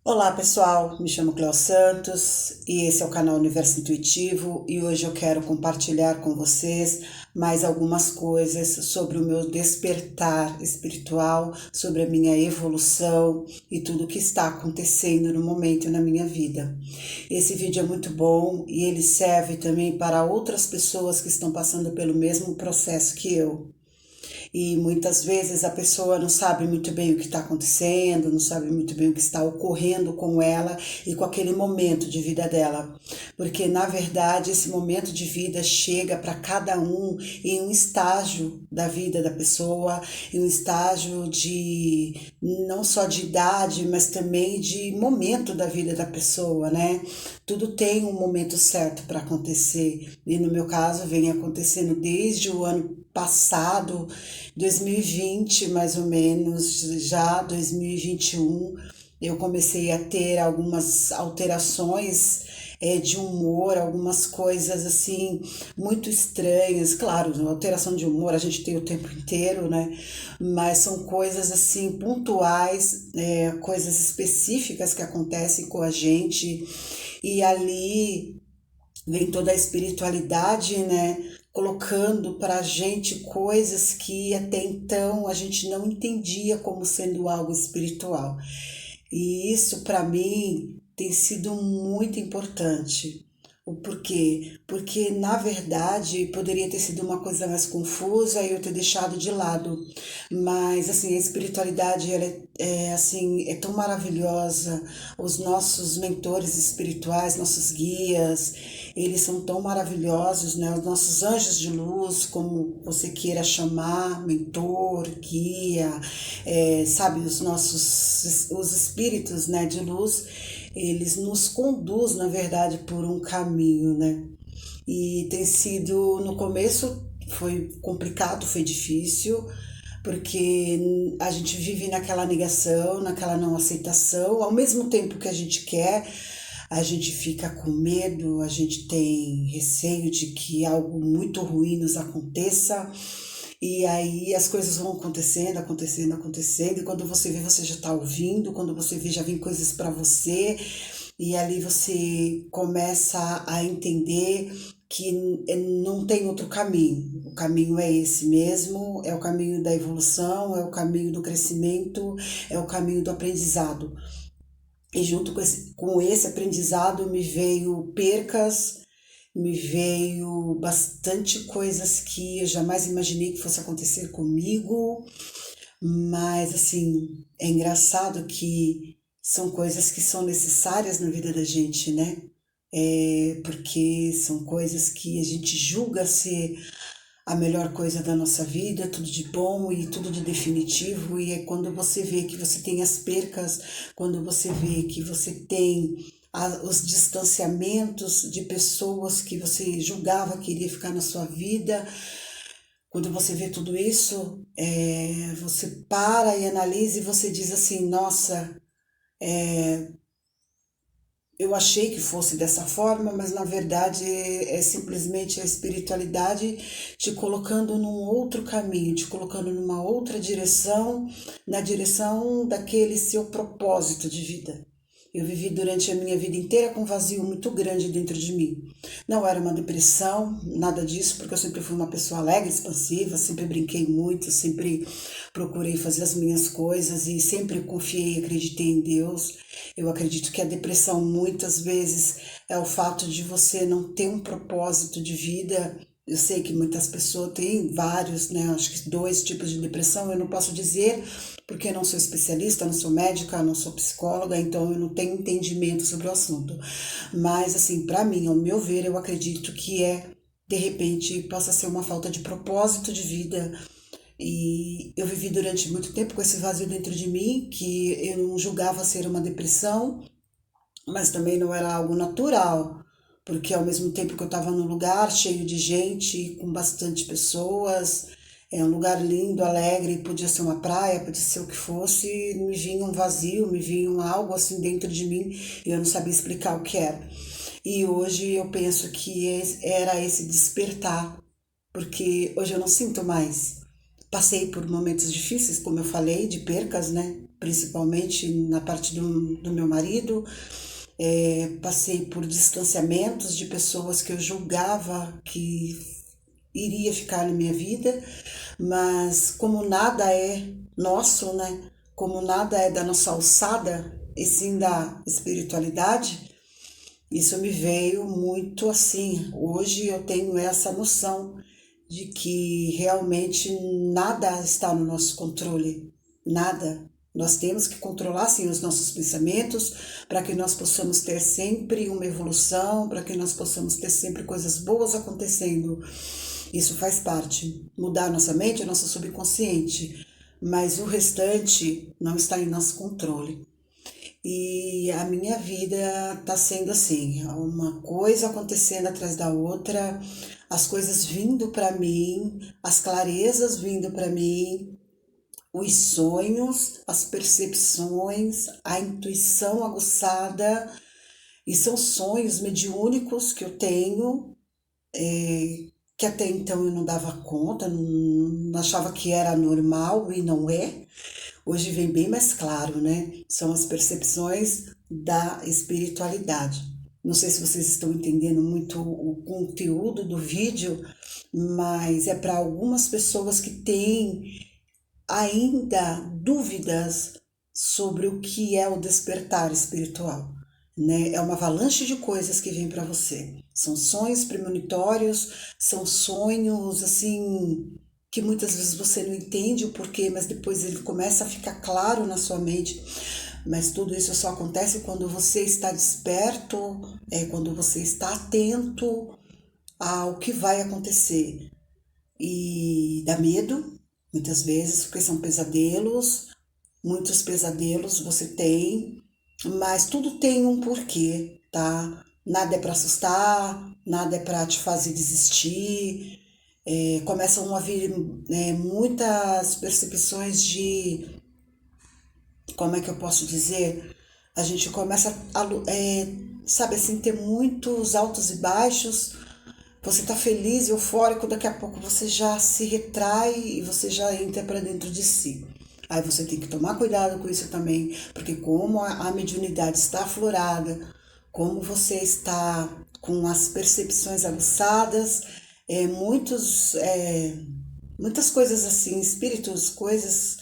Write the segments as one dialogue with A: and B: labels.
A: Olá pessoal, me chamo Cleo Santos e esse é o canal Universo Intuitivo e hoje eu quero compartilhar com vocês mais algumas coisas sobre o meu despertar espiritual, sobre a minha evolução e tudo o que está acontecendo no momento na minha vida. Esse vídeo é muito bom e ele serve também para outras pessoas que estão passando pelo mesmo processo que eu. E muitas vezes a pessoa não sabe muito bem o que está acontecendo, não sabe muito bem o que está ocorrendo com ela e com aquele momento de vida dela. Porque, na verdade, esse momento de vida chega para cada um em um estágio da vida da pessoa, em um estágio de não só de idade, mas também de momento da vida da pessoa, né? Tudo tem um momento certo para acontecer. E no meu caso, vem acontecendo desde o ano passado, 2020 mais ou menos, já 2021, eu comecei a ter algumas alterações de humor, algumas coisas assim muito estranhas. Claro, alteração de humor a gente tem o tempo inteiro, né? Mas são coisas assim pontuais, coisas específicas que acontecem com a gente e ali vem toda a espiritualidade, né? Colocando para a gente coisas que até então a gente não entendia como sendo algo espiritual. E isso para mim tem sido muito importante. O porquê? Porque na verdade poderia ter sido uma coisa mais confusa e eu ter deixado de lado. Mas assim, a espiritualidade ela assim, é tão maravilhosa. Os nossos mentores espirituais, nossos guias, eles são tão maravilhosos, né? Os nossos anjos de luz, como você queira chamar, mentor, guia, sabe, os espíritos, né, de luz, eles nos conduzem, na verdade, por um caminho, né? E tem sido, no começo foi complicado, foi difícil, porque a gente vive naquela negação, naquela não aceitação, ao mesmo tempo que a gente quer, a gente fica com medo, a gente tem receio de que algo muito ruim nos aconteça. E aí as coisas vão acontecendo, acontecendo, acontecendo, e quando você vê, você já está ouvindo, quando você vê, já vem coisas para você, e ali você começa a entender que não tem outro caminho. O caminho é esse mesmo, é o caminho da evolução, é o caminho do crescimento, é o caminho do aprendizado. E junto com esse aprendizado me veio percas, me veio bastante coisas que eu jamais imaginei que fosse acontecer comigo, mas assim, é engraçado que são coisas que são necessárias na vida da gente, né? Porque são coisas que a gente julga ser a melhor coisa da nossa vida, tudo de bom e tudo de definitivo, e é quando você vê que você tem as percas, quando você vê que você tem os distanciamentos de pessoas que você julgava que iria ficar na sua vida, quando você vê tudo isso, você para e analisa e você diz assim, nossa, eu achei que fosse dessa forma, mas na verdade é simplesmente a espiritualidade te colocando num outro caminho, te colocando numa outra direção, na direção daquele seu propósito de vida. Eu vivi durante a minha vida inteira com um vazio muito grande dentro de mim. Não era uma depressão, nada disso, porque eu sempre fui uma pessoa alegre, expansiva, sempre brinquei muito, sempre procurei fazer as minhas coisas e sempre confiei e acreditei em Deus. Eu acredito que a depressão muitas vezes é o fato de você não ter um propósito de vida. Eu sei que muitas pessoas têm vários, né? Acho que dois tipos de depressão. Eu não posso dizer porque eu não sou especialista, não sou médica, não sou psicóloga, então eu não tenho entendimento sobre o assunto. Mas assim, para mim, ao meu ver, eu acredito que de repente possa ser uma falta de propósito de vida, e eu vivi durante muito tempo com esse vazio dentro de mim, que eu não julgava ser uma depressão, mas também não era algo natural, porque ao mesmo tempo que eu estava num lugar cheio de gente, com bastante pessoas, é um lugar lindo, alegre, podia ser uma praia, podia ser o que fosse, me vinha um vazio, me vinha algo assim dentro de mim e eu não sabia explicar o que era. E hoje eu penso que era esse despertar, porque hoje eu não sinto mais. Passei por momentos difíceis, como eu falei, de percas, né? principalmente na parte do meu marido. Passei por distanciamentos de pessoas que eu julgava que iria ficar na minha vida, mas como nada é nosso, né? Como nada é da nossa alçada, e sim da espiritualidade, isso me veio muito assim. Hoje eu tenho essa noção de que realmente nada está no nosso controle, nada. Nós temos que controlar sim os nossos pensamentos para que nós possamos ter sempre uma evolução, para que nós possamos ter sempre coisas boas acontecendo. Isso faz parte. Mudar nossa mente, nosso subconsciente, mas o restante não está em nosso controle. E a minha vida está sendo assim, uma coisa acontecendo atrás da outra, as coisas vindo para mim, as clarezas vindo para mim, os sonhos, as percepções, a intuição aguçada, e são sonhos mediúnicos que eu tenho, que até então eu não dava conta, não achava que era normal e não é. Hoje vem bem mais claro, né? São as percepções da espiritualidade. Não sei se vocês estão entendendo muito o conteúdo do vídeo, mas é para algumas pessoas que têm ainda dúvidas sobre o que é o despertar espiritual, né? É uma avalanche de coisas que vem para você. São sonhos premonitórios, são sonhos assim que muitas vezes você não entende o porquê, mas depois ele começa a ficar claro na sua mente. Mas tudo isso só acontece quando você está desperto, quando você está atento ao que vai acontecer. E dá medo, muitas vezes, porque são pesadelos, muitos pesadelos você tem, mas tudo tem um porquê, tá? Nada é para assustar, nada é para te fazer desistir. Começam a vir muitas percepções de, como é que eu posso dizer? A gente começa a, sabe assim, ter muitos altos e baixos. Você tá feliz, eufórico, daqui a pouco você já se retrai e você já entra para dentro de si. Aí você tem que tomar cuidado com isso também, porque como a mediunidade está aflorada, como você está com as percepções aguçadas, muitas coisas assim, espíritos, coisas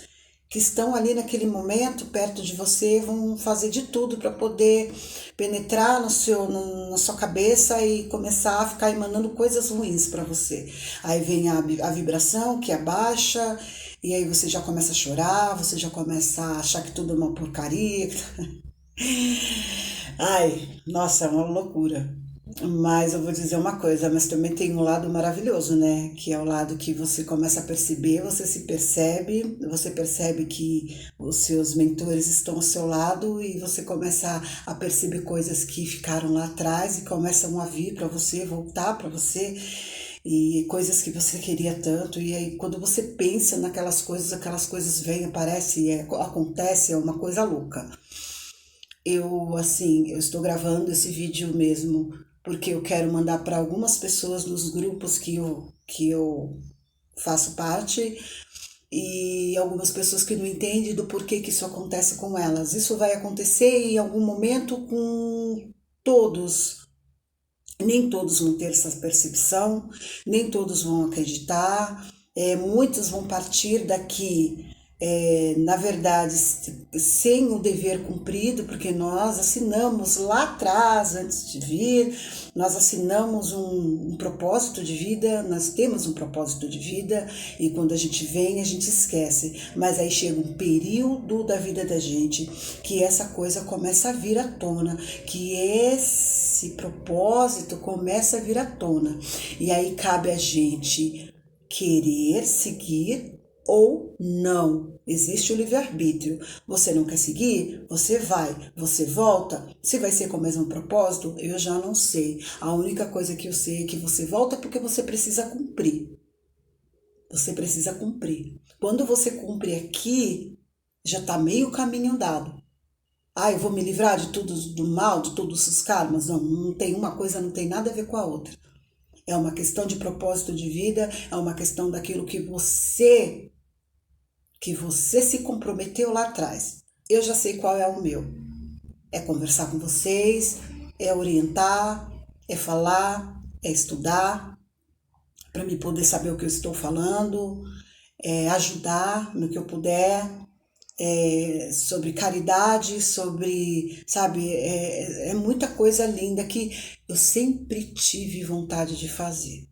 A: que estão ali naquele momento perto de você vão fazer de tudo para poder penetrar na sua cabeça e começar a ficar emanando coisas ruins para você. Aí vem a vibração que abaixa e aí você já começa a chorar, você já começa a achar que tudo é uma porcaria. Ai, nossa, é uma loucura. Mas eu vou dizer uma coisa, mas também tem um lado maravilhoso, né? Que é o lado que você começa a perceber, você percebe que os seus mentores estão ao seu lado e você começa a perceber coisas que ficaram lá atrás e começam a vir para você, voltar para você e coisas que você queria tanto. E aí quando você pensa naquelas coisas, aquelas coisas vêm, aparecem, acontece, é uma coisa louca. Eu estou gravando esse vídeo mesmo porque eu quero mandar para algumas pessoas nos grupos que eu faço parte e algumas pessoas que não entendem do porquê que isso acontece com elas. Isso vai acontecer em algum momento com todos. Nem todos vão ter essa percepção, nem todos vão acreditar, muitos vão partir daqui, na verdade, sem o dever cumprido, porque nós assinamos lá atrás, antes de vir, nós assinamos um propósito de vida, nós temos um propósito de vida, e quando a gente vem, a gente esquece. Mas aí chega um período da vida da gente que essa coisa começa a vir à tona, que esse propósito começa a vir à tona. E aí cabe a gente querer seguir ou não. Existe o livre-arbítrio. Você não quer seguir? Você vai. Você volta? Se vai ser com o mesmo propósito? Eu já não sei. A única coisa que eu sei é que você volta porque você precisa cumprir. Você precisa cumprir. Quando você cumpre aqui, já está meio caminho andado. Eu vou me livrar de tudo do mal, de todos os karmas? Não tem uma coisa, não tem nada a ver com a outra. É uma questão de propósito de vida, é uma questão daquilo que você se comprometeu lá atrás. eu já sei qual é o meu. É conversar com vocês, é orientar, é falar, é estudar, para me poder saber o que eu estou falando, é ajudar no que eu puder, sobre caridade, sobre, sabe, é muita coisa linda que eu sempre tive vontade de fazer,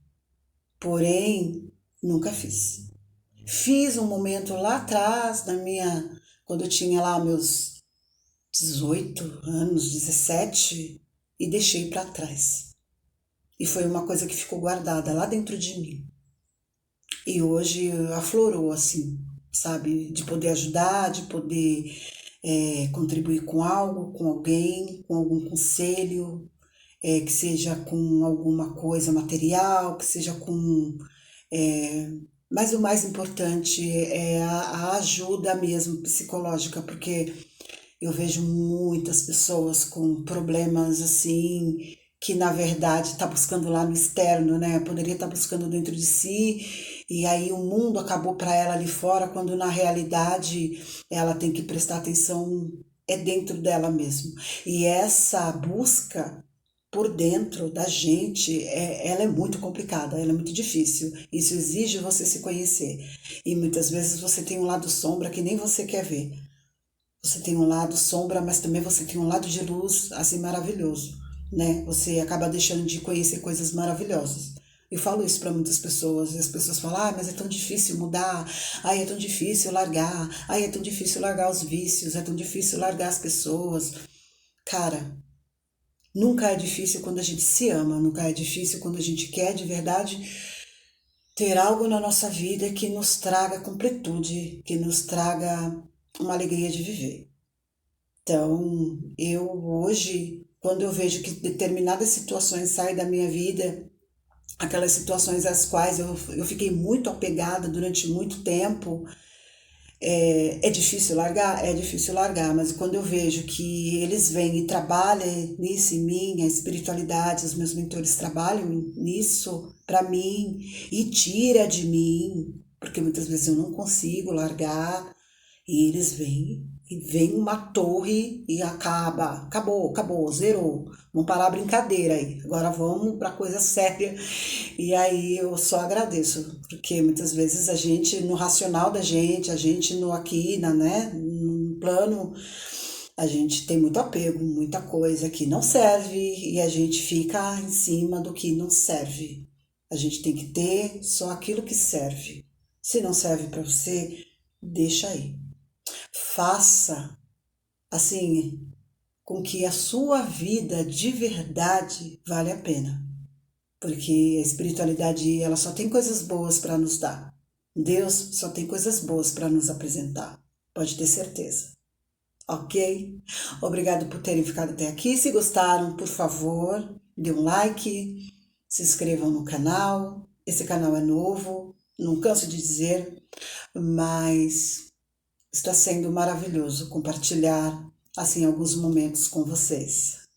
A: porém nunca fiz. Fiz um momento lá atrás, quando eu tinha lá meus 18 anos, 17, e deixei para trás. E foi uma coisa que ficou guardada lá dentro de mim. E hoje aflorou, assim, sabe? De poder ajudar, de poder contribuir com algo, com alguém, com algum conselho, que seja com alguma coisa material, que seja com. é, mas o mais importante é a ajuda mesmo psicológica, porque eu vejo muitas pessoas com problemas assim, que na verdade está buscando lá no externo, né? Poderia estar buscando dentro de si, e aí o mundo acabou para ela ali fora, quando na realidade ela tem que prestar atenção dentro dela mesmo. E essa busca por dentro da gente, ela é muito complicada, ela é muito difícil. Isso exige você se conhecer. E muitas vezes você tem um lado sombra que nem você quer ver. Você tem um lado sombra, mas também você tem um lado de luz, assim, maravilhoso, né? Você acaba deixando de conhecer coisas maravilhosas. Eu falo isso para muitas pessoas, e as pessoas falam, mas é tão difícil mudar, é tão difícil largar, é tão difícil largar os vícios, é tão difícil largar as pessoas. Cara, nunca é difícil quando a gente se ama, nunca é difícil quando a gente quer de verdade ter algo na nossa vida que nos traga completude, que nos traga uma alegria de viver. Então, eu hoje, quando eu vejo que determinadas situações saem da minha vida, aquelas situações às quais eu fiquei muito apegada durante muito tempo, é difícil largar? É difícil largar, mas quando eu vejo que eles vêm e trabalham nisso em mim, a espiritualidade, os meus mentores trabalham nisso para mim e tira de mim, porque muitas vezes eu não consigo largar, e eles vêm e vem uma torre e acabou, zerou. Vamos parar a brincadeira aí. Agora vamos para coisa séria. E aí eu só agradeço, porque muitas vezes a gente, no racional da gente, a gente no aqui, né, no plano, a gente tem muito apego, muita coisa que não serve e a gente fica em cima do que não serve. A gente tem que ter só aquilo que serve. Se não serve para você, deixa aí. Faça assim com que a sua vida de verdade vale a pena, porque a espiritualidade ela só tem coisas boas para nos dar. Deus só tem coisas boas para nos apresentar. Pode ter certeza. Ok? Obrigado por terem ficado até aqui. Se gostaram, por favor, dê um like, se inscrevam no canal. Esse canal é novo, não canso de dizer, mas está sendo maravilhoso compartilhar assim alguns momentos com vocês.